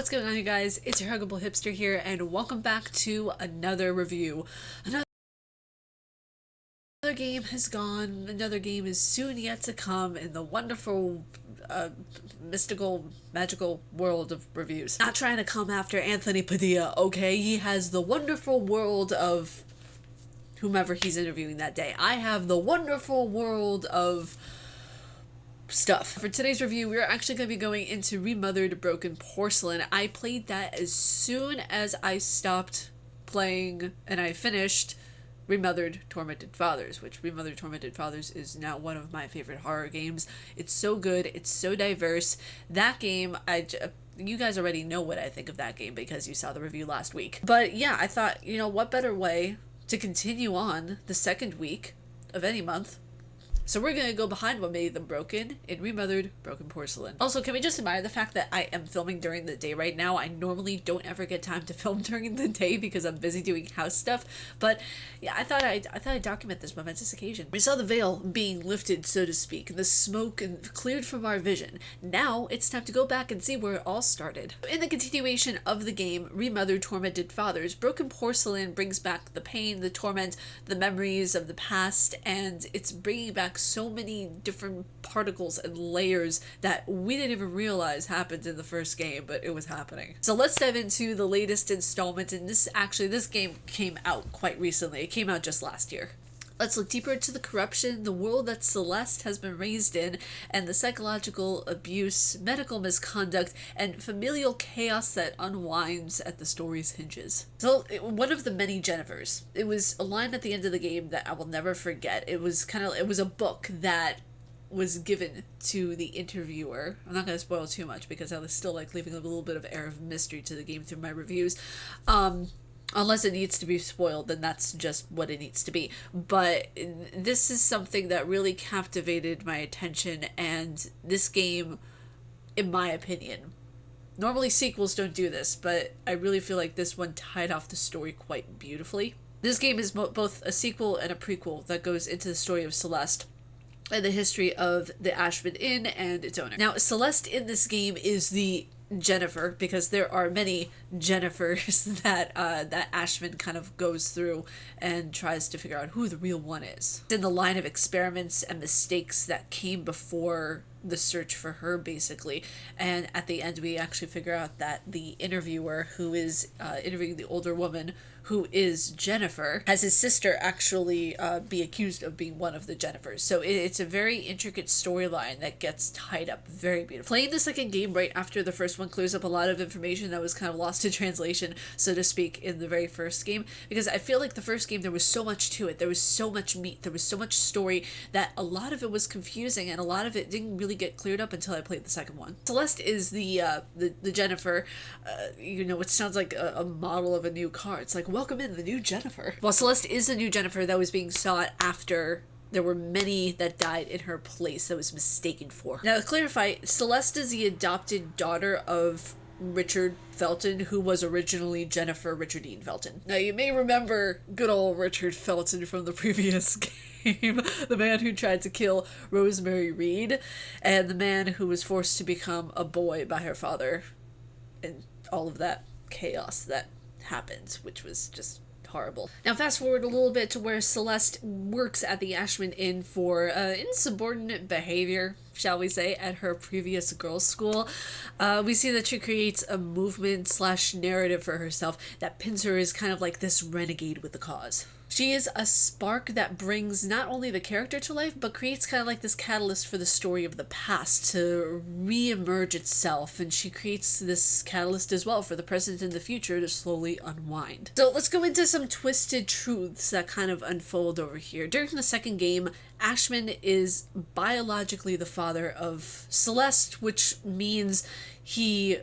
What's going on, you guys? It's your Huggable Hipster here, and welcome back to another review. Another game has gone, another game is soon yet to come in the wonderful, mystical, magical world of reviews. Not trying to come after Anthony Padilla, okay? He has the wonderful world of whomever he's interviewing that day. I have the wonderful world of stuff. For today's review, we're actually going to be going into Remothered Broken Porcelain. I played that as soon as I stopped playing and I finished Remothered Tormented Fathers, which Remothered Tormented Fathers is now one of my favorite horror games. It's so good, it's so diverse. That game, you guys already know what I think of that game because you saw the review last week. But yeah, I thought, you know, what better way to continue on the second week of any month. So we're going to go behind what made them broken in Remothered Broken Porcelain. Also, can we just admire the fact that I am filming during the day right now? I normally don't ever get time to film during the day because I'm busy doing house stuff. But yeah, I thought I'd document this momentous occasion. We saw the veil being lifted, so to speak, the smoke and cleared from our vision. Now it's time to go back and see where it all started. In the continuation of the game, Remothered Tormented Fathers, Broken Porcelain brings back the pain, the torment, the memories of the past, and it's bringing back so many different particles and layers that we didn't even realize happened in the first game, but it was happening. So let's dive into the latest installment, and this game came out quite recently. It came out just last year. Let's look deeper into the corruption, the world that Celeste has been raised in, and the psychological abuse, medical misconduct, and familial chaos that unwinds at the story's hinges. So, one of the many Jennifers. It was a line at the end of the game that I will never forget. It was a book that was given to the interviewer. I'm not going to spoil too much because I was still leaving a little bit of air of mystery to the game through my reviews. Unless it needs to be spoiled, then that's just what it needs to be. But this is something that really captivated my attention, and this game, in my opinion, normally sequels don't do this, but I really feel like this one tied off the story quite beautifully. This game is both a sequel and a prequel that goes into the story of Celeste and the history of the Ashman Inn and its owner. Now, Celeste in this game is the Jennifer, because there are many Jennifers that Ashman kind of goes through and tries to figure out who the real one is. In the line of experiments and mistakes that came before the search for her, basically, and at the end we actually figure out that the interviewer who is interviewing the older woman who is Jennifer has his sister actually be accused of being one of the Jennifers. So it's a very intricate storyline that gets tied up very beautifully. Playing the second game right after the first one clears up a lot of information that was kind of lost in translation, so to speak, in the very first game, because I feel like the first game there was so much to it, there was so much meat, there was so much story that a lot of it was confusing and a lot of it didn't really get cleared up until I played the second one. Celeste is the Jennifer, you know, which sounds like a model of a new car. It's like, welcome in the new Jennifer. Well, Celeste is the new Jennifer that was being sought after there were many that died in her place that was mistaken for her. Now, to clarify, Celeste is the adopted daughter of Richard Felton, who was originally Jennifer Richardine Felton. Now, you may remember good old Richard Felton from the previous game, the man who tried to kill Rosemary Reed, and the man who was forced to become a boy by her father, and all of that chaos that happened, which was just horrible. Now, fast forward a little bit to where Celeste works at the Ashman Inn for insubordinate behavior, shall we say, at her previous girls' school. We see that she creates a movement / narrative for herself that pins her as kind of like this renegade with the cause. She is a spark that brings not only the character to life, but creates kind of like this catalyst for the story of the past to re-emerge itself, and she creates this catalyst as well for the present and the future to slowly unwind. So let's go into some twisted truths that kind of unfold over here. During the second game, Ashman is biologically the father of Celeste, which means he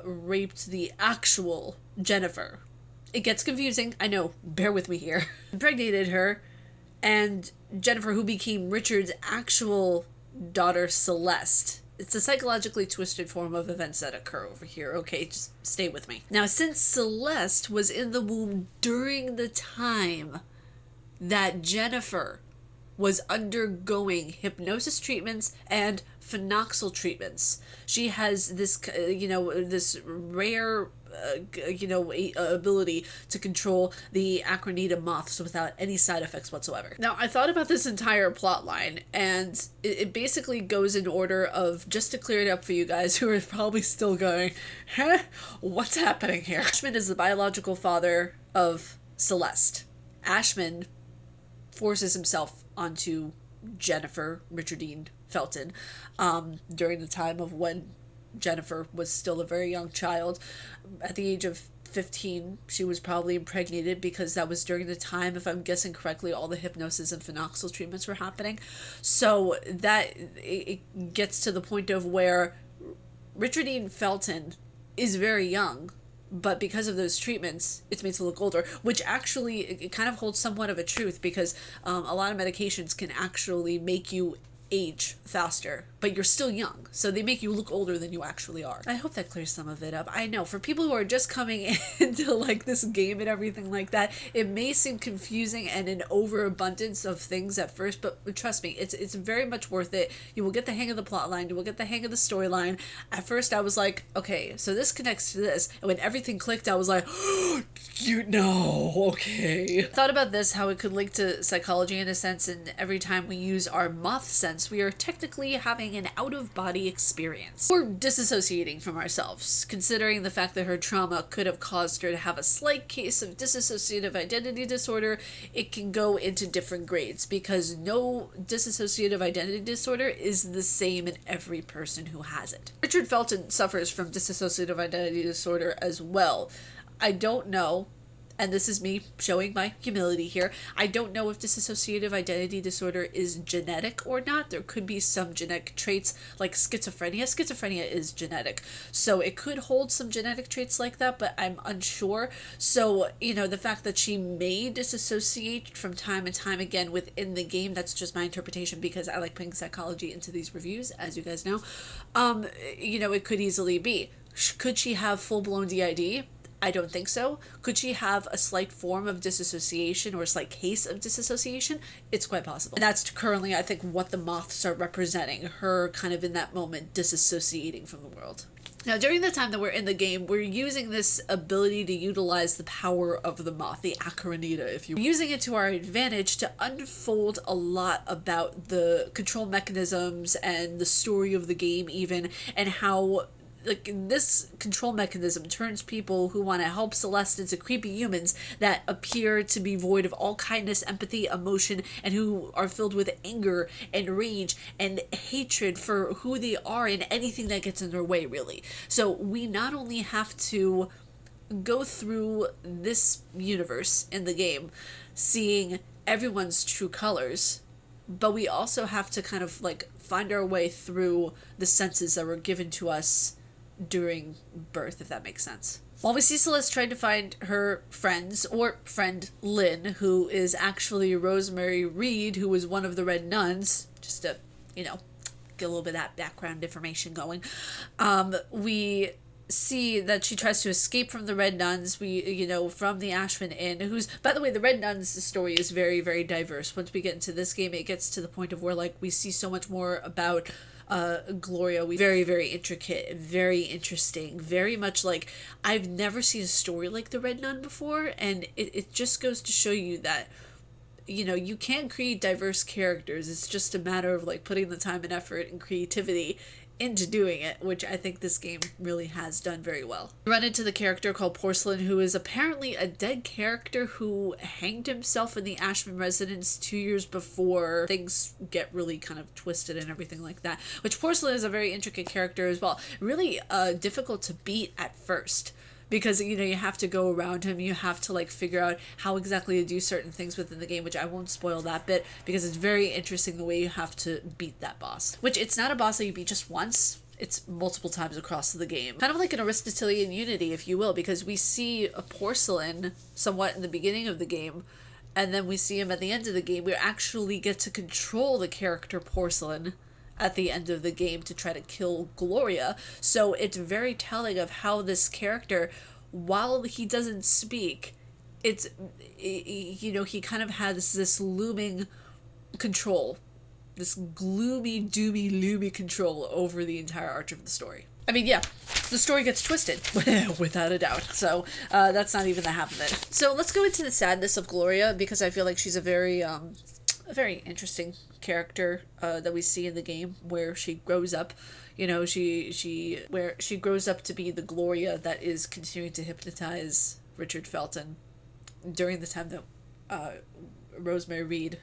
raped the actual Jennifer. It gets confusing, I know, bear with me here. Impregnated her, and Jennifer, who became Richard's actual daughter, Celeste. It's a psychologically twisted form of events that occur over here, okay? Just stay with me. Now, since Celeste was in the womb during the time that Jennifer was undergoing hypnosis treatments and phenoxyl treatments. She has this, this rare, ability to control the Acronita moths without any side effects whatsoever. Now, I thought about this entire plot line, and it basically goes in order of, just to clear it up for you guys who are probably still going, huh? What's happening here? Ashman is the biological father of Celeste. Ashman forces himself onto Jennifer Richardine Felton during the time of when Jennifer was still a very young child. At the age of 15, she was probably impregnated because that was during the time, if I'm guessing correctly, all the hypnosis and phenoxyl treatments were happening. So that it gets to the point of where Richardine Felton is very young, but because of those treatments, it's made to look older, which actually it kind of holds somewhat of a truth, because a lot of medications can actually make you age faster, but you're still young, so they make you look older than you actually are. I hope that clears some of it up. I know for people who are just coming into like this game and everything like that, it may seem confusing and an overabundance of things at first, but trust me, it's very much worth it. You will get the hang of the plot line, you will get the hang of the storyline. At first I was like, okay, so this connects to this, and when everything clicked I was like, okay. Thought about this, how it could link to psychology in a sense, and every time we use our moth sense, we are technically having an out-of-body experience. Or disassociating from ourselves, considering the fact that her trauma could have caused her to have a slight case of dissociative identity disorder. It can go into different grades, because no dissociative identity disorder is the same in every person who has it. Richard Felton suffers from dissociative identity disorder as well. I don't know, and this is me showing my humility here, I don't know if dissociative identity disorder is genetic or not. There could be some genetic traits like schizophrenia. Schizophrenia is genetic, so it could hold some genetic traits like that, but I'm unsure. So, the fact that she may disassociate from time and time again within the game, that's just my interpretation, because I like putting psychology into these reviews, as you guys know. It could easily be. Could she have full-blown DID? I don't think so. Could she have a slight form of disassociation or a slight case of disassociation? It's quite possible. And that's currently, I think, what the moths are representing. Her kind of in that moment disassociating from the world. Now, during the time that we're in the game, we're using this ability to utilize the power of the moth, the Acronita, if you will. Using it to our advantage to unfold a lot about the control mechanisms and the story of the game even, and how this control mechanism turns people who want to help Celeste into creepy humans that appear to be void of all kindness, empathy, emotion, and who are filled with anger and rage and hatred for who they are and anything that gets in their way, really. So we not only have to go through this universe in the game, seeing everyone's true colors, but we also have to kind of find our way through the senses that were given to us during birth, if that makes sense. While we see Celeste trying to find her friends, or friend Lynn, who is actually Rosemary Reed, who was one of the Red Nuns, just to, get a little bit of that background information going, we see that she tries to escape from the Red Nuns, from the Ashman Inn, who's, by the way, the Red Nuns' story is very, very diverse. Once we get into this game, it gets to the point of where, we see so much more about Gloria. Very, very intricate, very interesting, very much I've never seen a story like the Red Nun before, and it just goes to show you that you can create diverse characters. It's just a matter of putting the time and effort and creativity into doing it, which I think this game really has done very well. We run into the character called Porcelain, who is apparently a dead character who hanged himself in the Ashman residence 2 years before things get really kind of twisted and everything like that, which Porcelain is a very intricate character as well. Really difficult to beat at first, because you have to go around him, you have to figure out how exactly to do certain things within the game, which I won't spoil that bit, because it's very interesting the way you have to beat that boss, which it's not a boss that you beat just once, it's multiple times across the game, kind of like an Aristotelian unity, if you will, because we see a Porcelain somewhat in the beginning of the game, and then we see him at the end of the game. We actually get to control the character Porcelain at the end of the game to try to kill Gloria. So it's very telling of how this character, while he doesn't speak, it's he kind of has this looming control. This gloomy, doomy, loomy control over the entire arc of the story. I mean, yeah, the story gets twisted, without a doubt. So that's not even the half of it. So let's go into the sadness of Gloria, because I feel like she's a very interesting character that we see in the game, where she grows up. You know, she grows up to be the Gloria that is continuing to hypnotize Richard Felton during the time that Rosemary Reed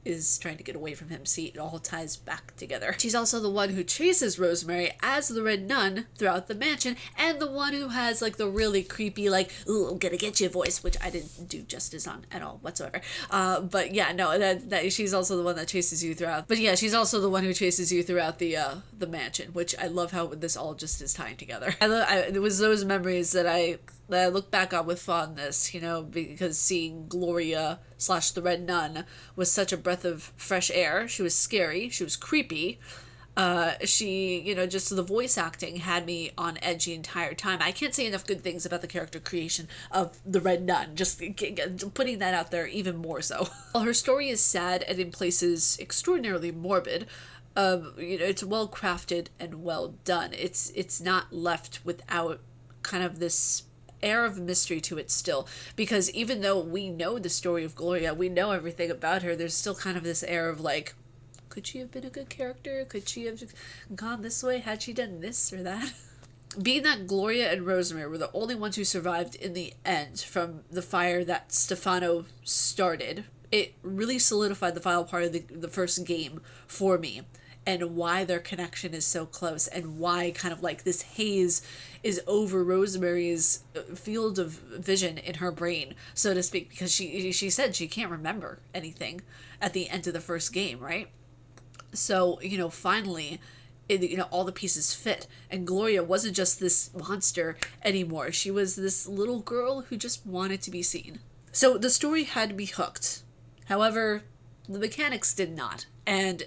is trying to get away from him. See, it all ties back together. She's also the one who chases Rosemary as the Red Nun throughout the mansion, and the one who has like the really creepy, like, ooh, I'm gonna get you voice, which I didn't do justice on at all whatsoever. But yeah, no, that she's also the one that chases you throughout. But yeah, she's also the one who chases you throughout the mansion, which I love how this all just is tying together. It was those memories that I look back on with fondness, you know, because seeing Gloria / the Red Nun was such a breath of fresh air. She was scary. She was creepy. She, you know, just the voice acting had me on edge the entire time. I can't say enough good things about the character creation of the Red Nun, just putting that out there even more so. While her story is sad and in places extraordinarily morbid, you know, it's well crafted and well done. It's not left without kind of this air of mystery to it still, because even though we know the story of Gloria, we know everything about her, there's still kind of this air of like, could she have been a good character? Could she have gone this way? Had she done this or that? Being that Gloria and Rosemary were the only ones who survived in the end from the fire that Stefano started, it really solidified the final part of the first game for me, and why their connection is so close, and why kind of like this haze is over Rosemary's field of vision in her brain, so to speak, because she said she can't remember anything at the end of the first game, right? So, you know, finally, you know, all the pieces fit, and Gloria wasn't just this monster anymore. She was this little girl who just wanted to be seen. So the story had me hooked. However, the mechanics did not, and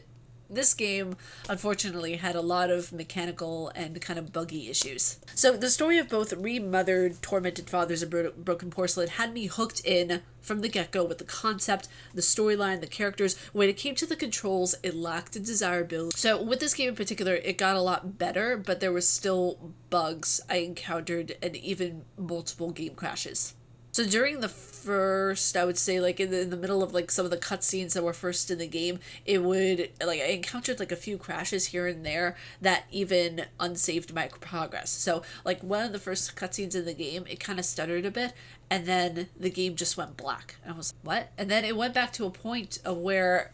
this game, unfortunately, had a lot of mechanical and kind of buggy issues. So the story of both Remothered, Tormented Fathers, and Broken Porcelain had me hooked in from the get-go with the concept, the storyline, the characters. When it came to the controls, it lacked desirability. So with this game in particular, it got a lot better, but there were still bugs I encountered and even multiple game crashes. So during the first, I would say, like, in the middle of, like, some of the cutscenes that were first in the game, it would, like, I encountered, like, a few crashes here and there that even unsaved my progress. So, like, one of the first cutscenes in the game, it kind of stuttered a bit, and then the game just went black. And I was like, what? And then it went back to a point of where,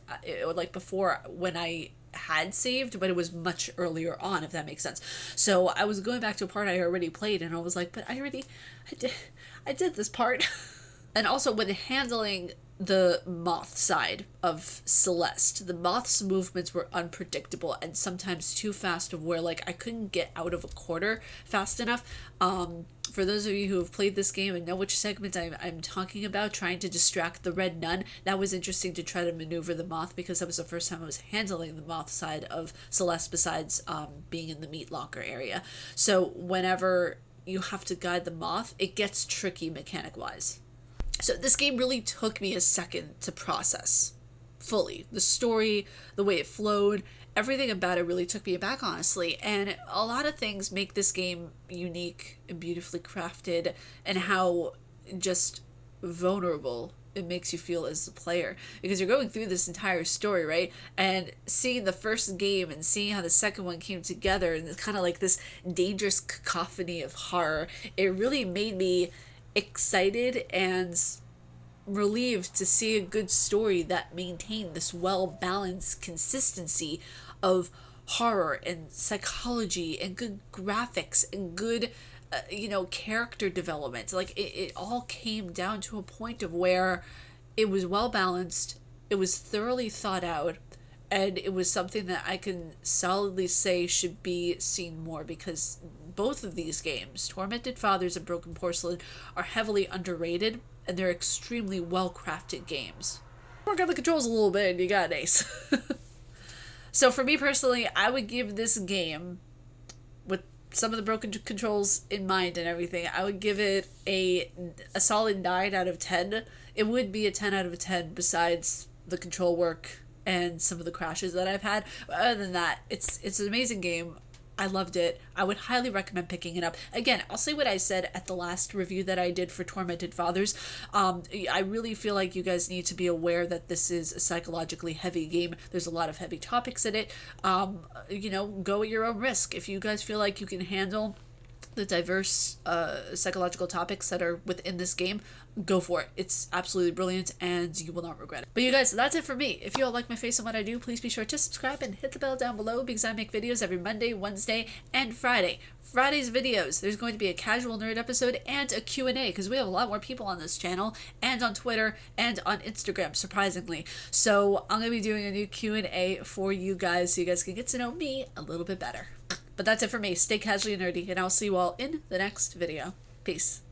like, before, when I had saved, but it was much earlier on, if that makes sense. So I was going back to a part I already played, and I was like, but I did this part. And also when handling the moth side of Celeste, the moth's movements were unpredictable and sometimes too fast, of where, like, I couldn't get out of a corner fast enough. For those of you who have played this game and know which segment I'm talking about, trying to distract the Red Nun, that was interesting to try to maneuver the moth, because that was the first time I was handling the moth side of Celeste, besides being in the meat locker area. So whenever you have to guide the moth, it gets tricky mechanic-wise. So this game really took me a second to process fully. The story, the way it flowed, everything about it really took me aback, honestly. And a lot of things make this game unique and beautifully crafted, and how just vulnerable it makes you feel as the player, because you're going through this entire story, right? And seeing the first game and seeing how the second one came together, and it's kind of like this dangerous cacophony of horror, it really made me excited and relieved to see a good story that maintained this well-balanced consistency of horror and psychology and good graphics and good character development. Like, it all came down to a point of where it was well balanced, it was thoroughly thought out, and it was something that I can solidly say should be seen more, because both of these games, Tormented Fathers and Broken Porcelain, are heavily underrated, and they're extremely well crafted games. Work on the controls a little bit and you got an ace. So for me personally, I would give this game, with some of the broken controls in mind and everything, I would give it a solid 9 out of 10. It would be a 10 out of 10 besides the control work and some of the crashes that I've had. But other than that, it's an amazing game. I loved it. I would highly recommend picking it up. Again, I'll say what I said at the last review that I did for Tormented Fathers. I really feel like you guys need to be aware that this is a psychologically heavy game. There's a lot of heavy topics in it. You know, go at your own risk. If you guys feel like you can handle the diverse psychological topics that are within this game, go for it. It's absolutely brilliant and you will not regret it. But you guys, that's it for me. If you all like my face and what I do, please be sure to subscribe and hit the bell down below because I make videos every Monday, Wednesday, and Friday. Friday's videos, there's going to be a casual nerd episode and a Q&A because we have a lot more people on this channel and on Twitter and on Instagram, surprisingly. So I'm going to be doing a new Q&A for you guys so you guys can get to know me a little bit better. But that's it for me. Stay casually nerdy, and I'll see you all in the next video. Peace.